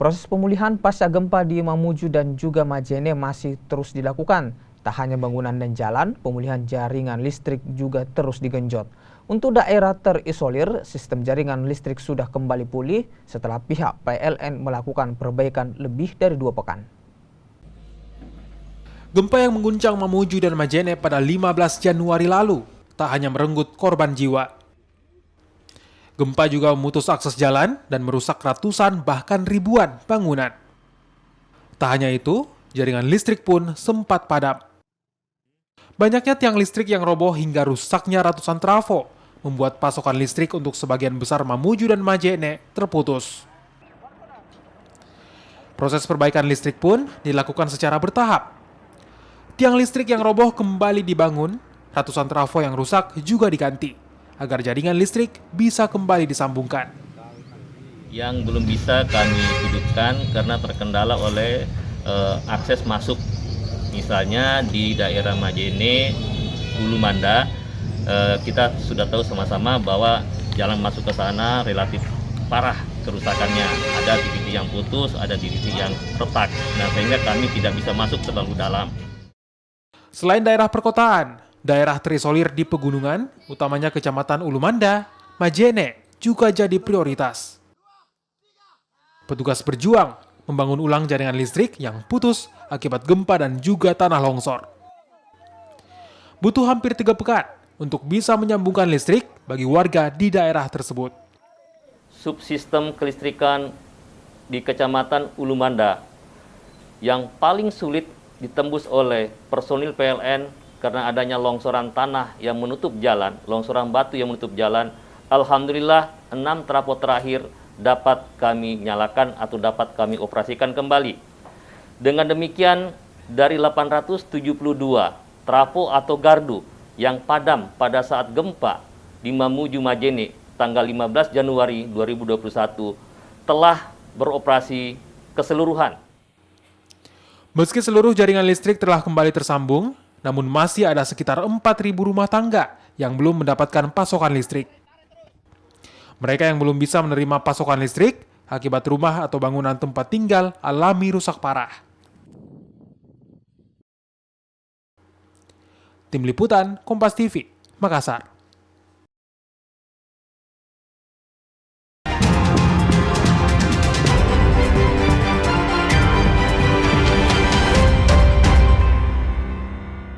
Proses pemulihan pasca gempa di Mamuju dan juga Majene masih terus dilakukan. Tak hanya bangunan dan jalan, pemulihan jaringan listrik juga terus digenjot. Untuk daerah terisolir, sistem jaringan listrik sudah kembali pulih setelah pihak PLN melakukan perbaikan lebih dari 2 pekan. Gempa yang mengguncang Mamuju dan Majene pada 15 Januari lalu tak hanya merenggut korban jiwa. Gempa juga memutus akses jalan dan merusak ratusan bahkan ribuan bangunan. Tak hanya itu, jaringan listrik pun sempat padam. Banyaknya tiang listrik yang roboh hingga rusaknya ratusan trafo membuat pasokan listrik untuk sebagian besar Mamuju dan Majene terputus. Proses perbaikan listrik pun dilakukan secara bertahap. Tiang listrik yang roboh kembali dibangun, ratusan trafo yang rusak juga diganti, agar jaringan listrik bisa kembali disambungkan. Yang belum bisa kami hidupkan karena terkendala oleh akses masuk. Misalnya di daerah Majene, Hulu Manda, kita sudah tahu sama-sama bahwa jalan masuk ke sana relatif parah kerusakannya. Ada titik yang putus, ada titik yang retak. Nah, sehingga kami tidak bisa masuk terlalu dalam. Selain daerah perkotaan, daerah terisolir di pegunungan, utamanya Kecamatan Ulu Manda, Majene, juga jadi prioritas. Petugas berjuang membangun ulang jaringan listrik yang putus akibat gempa dan juga tanah longsor. Butuh hampir 3 pekan untuk bisa menyambungkan listrik bagi warga di daerah tersebut. Subsistem kelistrikan di Kecamatan Ulu Manda yang paling sulit ditembus oleh personil PLN karena adanya longsoran tanah yang menutup jalan, longsoran batu yang menutup jalan. Alhamdulillah 6 trafo terakhir dapat kami nyalakan atau dapat kami operasikan kembali. Dengan demikian, dari 872 trafo atau gardu yang padam pada saat gempa di Mamuju Majene tanggal 15 Januari 2021 telah beroperasi keseluruhan. Meski seluruh jaringan listrik telah kembali tersambung, namun masih ada sekitar 4.000 rumah tangga yang belum mendapatkan pasokan listrik. Mereka yang belum bisa menerima pasokan listrik akibat rumah atau bangunan tempat tinggal alami rusak parah. Tim Liputan, Kompas TV, Makassar.